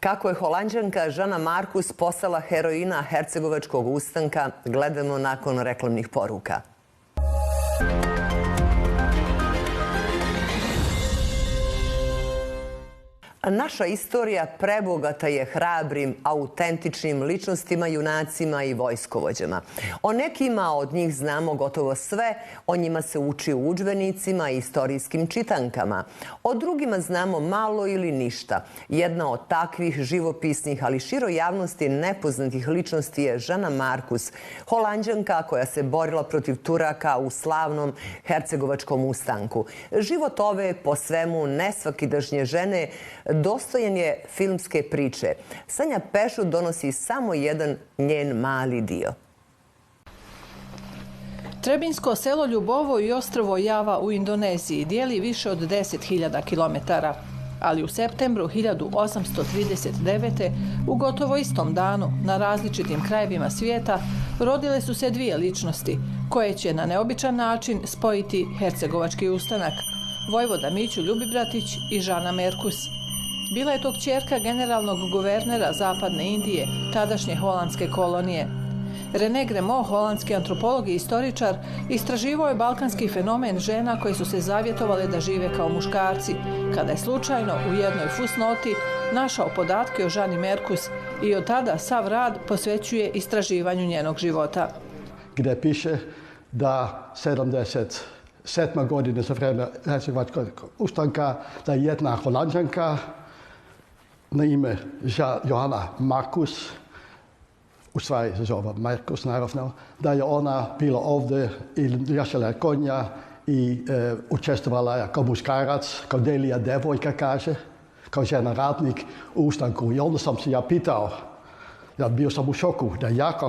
Kako je Holanđanka Žana Markus postala heroina hercegovačkog ustanka, gledamo nakon reklamnih poruka. Naša istorija prebogata je hrabrim, autentičnim ličnostima, junacima i vojskovođama. O nekima od njih znamo gotovo sve, o njima se uči u udžbenicima i istorijskim čitankama. O drugima znamo malo ili ništa. Jedna od takvih živopisnih, ali široj javnosti nepoznatih ličnosti je Žana Markus, Holanđanka koja se borila protiv Turaka u slavnom hercegovačkom ustanku. Život ove po svemu nesvakidašnje žene dostojan je filmske priče. Sanja Pešut donosi samo jedan njen mali dio. Trebinsko selo Ljubovo i ostrvo Java u Indoneziji dijeli više od 10.000 kilometara. Ali u septembru 1839. u gotovo istom danu na različitim krajevima svijeta rodile su se dvije ličnosti koje će na neobičan način spojiti hercegovački ustanak. Vojvoda Mićo Ljubibratić i Žana Markus. Bila je to kćerka generalnog guvernera Zapadne Indije, tadašnje holandske kolonije. René Gremo, holandski antropolog i istoričar, istraživao je balkanski fenomen žena koje su se zavjetovale da žive kao muškarci, kada je slučajno u jednoj fusnoti našao podatke o Žani Markus i od tada sav rad posvećuje istraživanju njenog života. Gdje piše da 77. godine za vrijeme hercegovačkog ustanka da je jedna Holanđanka na ime Johanna Markus, u stvari se zove Markus naravno, da je ona bila ovdje i jašala konja i učestvovala je kao muškarac, kao delija devojka kaže, kao žena radnik u ustanku. I onda sam se ja pitao, bio sam u šoku, da ja kao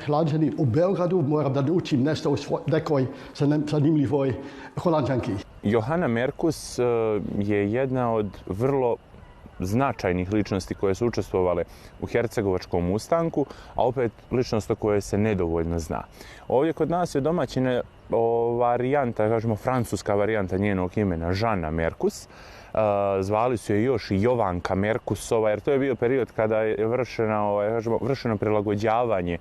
Holanđanin u Beogradu moram da učim nešto o nekoj zanimljivoj Holanđanki. Johanna Markus je jedna od vrlo značajnih ličnosti koje su učestvovale u hercegovačkom ustanku, a opet ličnost o kojoj se nedovoljno zna. Ovdje kod nas je domaćina varijanta, kažemo francuska varijanta njenog imena, Žana Markus. Zvali su je još i Jovanka Markusova, jer to je bio period kada je vršeno prilagođavanje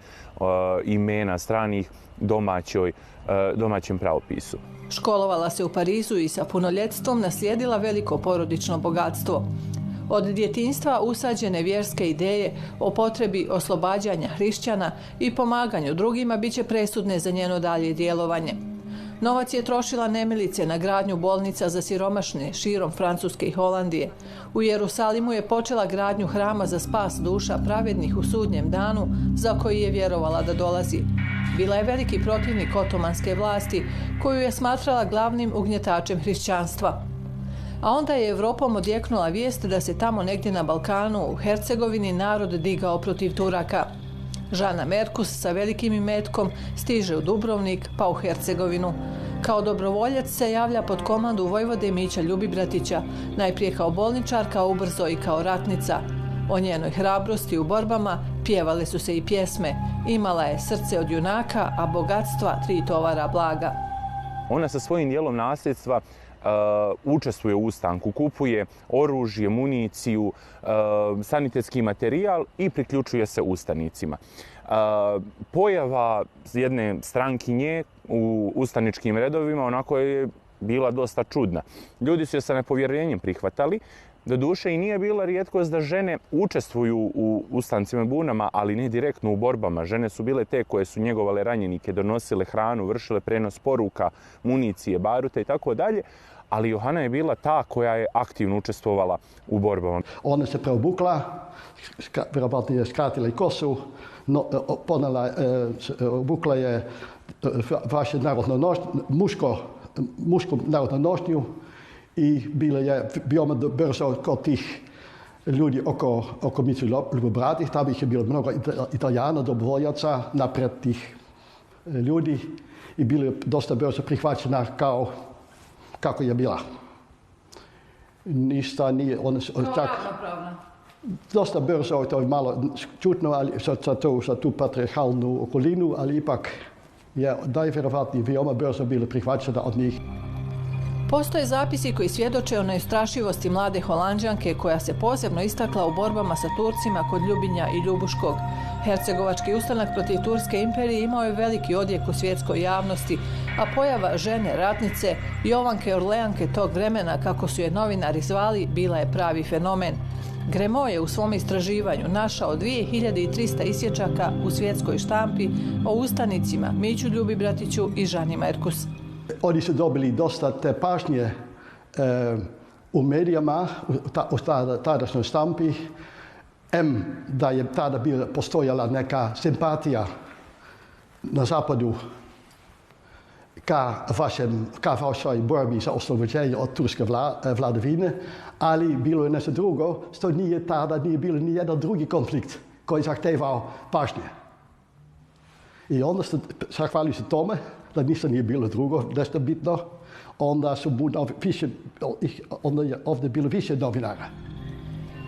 imena stranih domaćem pravopisu. Školovala se u Parizu i sa punoljetstvom naslijedila veliko porodično bogatstvo. Od djetinjstva usađene vjerske ideje o potrebi oslobađanja hrišćana i pomaganju drugima biće presudne za njeno dalje djelovanje. Novac je trošila nemilice na gradnju bolnica za siromašne širom Francuske i Holandije. U Jerusalimu je počela gradnju hrama za spas duša pravednih u sudnjem danu, za koji je vjerovala da dolazi. Bila je veliki protivnik otomanske vlasti, koju je smatrala glavnim ugnjetačem hrišćanstva. A onda je Evropom odjeknula vijest da se tamo negdje na Balkanu, u Hercegovini, narod digao protiv Turaka. Žana Markus sa velikim imetkom stiže u Dubrovnik pa u Hercegovinu. Kao dobrovoljac se javlja pod komandu vojvode Mića Ljubibratića, najprije kao bolničarka, a ubrzo i kao ratnica. O njenoj hrabrosti u borbama pjevale su se i pjesme. Imala je srce od junaka, a bogatstva 3 tovara blaga. Ona sa svojim dijelom nasljedstva učestvuje u ustanku, kupuje oružje, municiju, sanitetski materijal i priključuje se ustanicima. Pojava jedne strankinje u ustaničkim redovima onako je bila dosta čudna. Ljudi su je sa nepovjerenjem prihvatali. Doduše i nije bila rijetkost da žene učestvuju u ustancima i bunama, ali ne direktno u borbama. Žene su bile te koje su njegovale ranjenike, donosile hranu, vršile prenos poruka, municije, baruta i tako dalje. Ali Johana je bila ta koja je aktivno učestvovala u borbama. Ona se preobukla, vjerovatno je skratila i kosu, obukla je vaše narodno mušku narodnu nošnju i bila je veoma brzo kod tih ljudi oko Miće Ljubibratića. Tam ih je bilo mnogo Italijana, dobrovoljaca napred tih ljudi i bila je dosta brzo prihvaćena kako je bila. Ništa nije, ona čak dosta brzo, to je malo čutno, ali za tu patriarhalnu okolinu, ali ipak je najvjerovatnije veoma brzo bila prihvaćena od njih. Postoje zapisi koji svjedoče o neustrašivosti mlade Holanđanke koja se posebno istakla u borbama sa Turcima kod Ljubinja i Ljubuškog. Hercegovački ustanak protiv Turske imperije imao je veliki odjek u svjetskoj javnosti, a pojava žene ratnice, Jovanke Orleanke tog vremena, kako su je novinari zvali, bila je pravi fenomen. Gremo je u svom istraživanju našao 2300 isječaka u svjetskoj štampi o ustanicima Miću Ljubibratiću i Žani Merkus. Oni su dobili dosta te pažnje u medijama, u tadašnjoj štampi, da je tada postojala neka simpatija na zapadu ka vašoj borbi za oslobođenje od turske vladavine, ali bilo je nešto drugo, što tada nije bilo ni jedan drugi konflikt koji zahtevao pažnje. I onda su, zahvalili se tome, da ništa nije bilo drugo, nešto bitno, onda je ovdje bilo više novinara.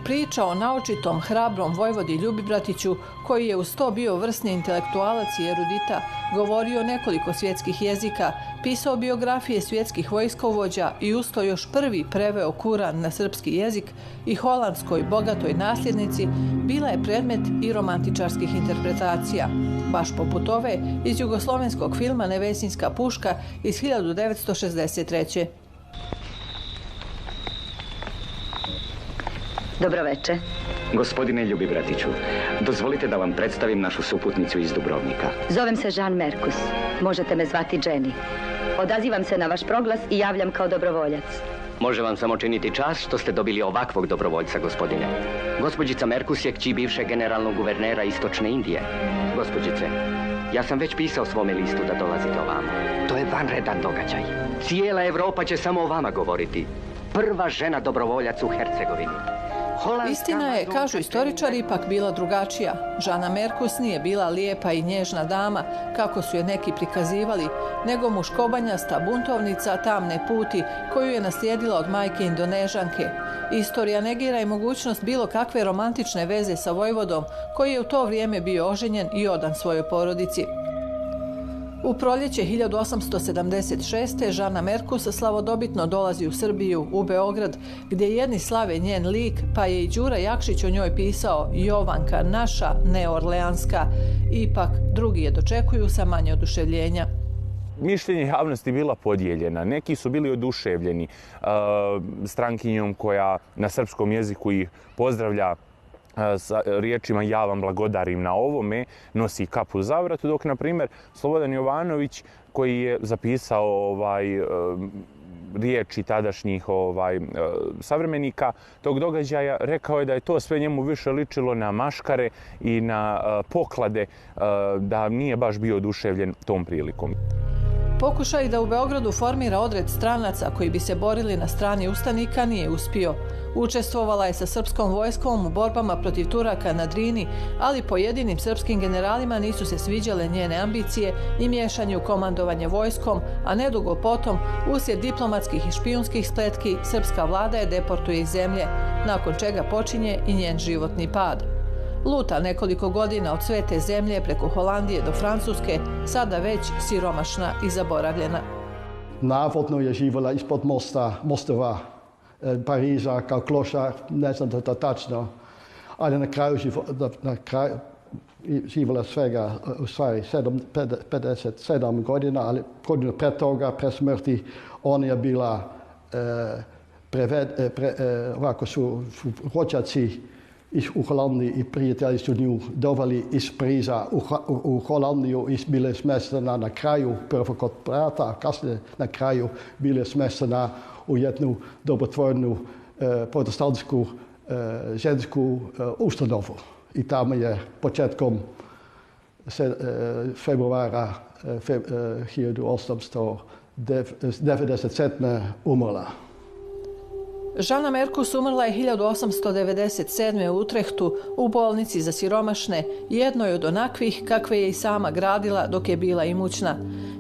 Priča o naočitom, hrabrom vojvodi Ljubibratiću, koji je uz to bio vrsni intelektualac i erudita, govorio nekoliko svjetskih jezika, pisao biografije svjetskih vojskovođa i uz to još prvi preveo Kuran na srpski jezik i holandskoj bogatoj nasljednici, bila je predmet i romantičarskih interpretacija. Baš poput ove iz jugoslovenskog filma Nevesinjska puška iz 1963. Dobro večer. Gospodine Ljubibratiću, dozvolite da vam predstavim našu suputnicu iz Dubrovnika. Zovem se Žan Merkus. Možete me zvati Jenny. Odazivam se na vaš proglas i javljam kao dobrovoljac. Može vam samo činiti čast što ste dobili ovakvog dobrovoljca, gospodine. Gospođica Merkus je kći bivšeg generalnog guvernera Istočne Indije. Gospođice, ja sam već pisao svome listu da dolazite ovamo. To je vanredan događaj. Cijela Evropa će samo o vama govoriti. Prva žena dobrovoljac u Hercegovini. Istina je, kažu istoričari, ipak bila drugačija. Žana Merkus nije bila lijepa i nježna dama, kako su je neki prikazivali, nego muškobanjasta buntovnica tamne puti, koju je naslijedila od majke Indonežanke. Istorija negira i mogućnost bilo kakve romantične veze sa vojvodom, koji je u to vrijeme bio oženjen i odan svojoj porodici. U proljeće 1876. Žana Merkus slavodobitno dolazi u Srbiju, u Beograd, gdje jedni slave njen lik, pa je i Đura Jakšić o njoj pisao Jovanka naša, ne Orleanska. Ipak, drugi je dočekuju sa manje oduševljenja. Mišljenje javnosti bila podijeljena. Neki su bili oduševljeni strankinjom koja na srpskom jeziku ih pozdravlja sa riječima ja vam blagodarim na ovome, nosi kapu za vratu, dok, na primjer, Slobodan Jovanović, koji je zapisao riječi tadašnjih savremenika tog događaja, rekao je da je to sve njemu više ličilo na maškare i na poklade, da nije baš bio oduševljen tom prilikom. Pokušaj da u Beogradu formira odred stranaca koji bi se borili na strani ustanika nije uspio. Učestvovala je sa srpskom vojskom u borbama protiv Turaka na Drini, ali pojedinim srpskim generalima nisu se sviđale njene ambicije i miješanje u komandovanje vojskom, a nedugo potom, uslijed diplomatskih i špijunskih spletki, srpska vlada je deportuje iz zemlje, nakon čega počinje i njen životni pad. Luta nekoliko godina od svete zemlje preko Holandije do Francuske, sada već siromašna i zaboravljena. Navodno je živjela ispod mostova Pariza kao klošar, ne znam da je to tačno, ali na kraju živjela svega u stvari 57 godina, ali godinu pred toga, pred smrti, ona je bila ovako su rođaci u Holandiji i prijatelji su nju doveli iz Pariza u Holandiju i bile smještena na kraju, prvo kod brata, a kasnije na kraju bile smještena u jednu dobrotvornu protestantsku žensku ustanovu. I tamo je početkom februara 1897. umrla. Žana Merkus umrla je 1897. u Utrehtu u bolnici za siromašne, jednoj od onakvih kakve je i sama gradila dok je bila imućna.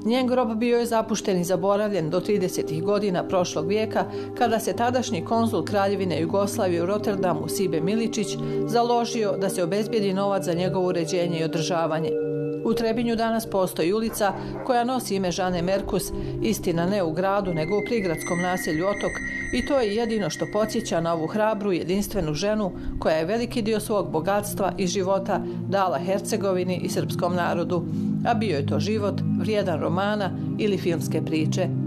Njen grob bio je zapušten i zaboravljen do 30. godina prošlog vijeka, kada se tadašnji konzul Kraljevine Jugoslavije u Rotterdamu Sibe Miličić založio da se obezbijedi novac za njegovo uređenje i održavanje. U Trebinju danas postoji ulica koja nosi ime Žane Merkus, istina ne u gradu nego u prigradskom naselju Otok, i to je jedino što podsjeća na ovu hrabru, jedinstvenu ženu koja je veliki dio svog bogatstva i života dala Hercegovini i srpskom narodu, a bio je to život vrijedan romana ili filmske priče.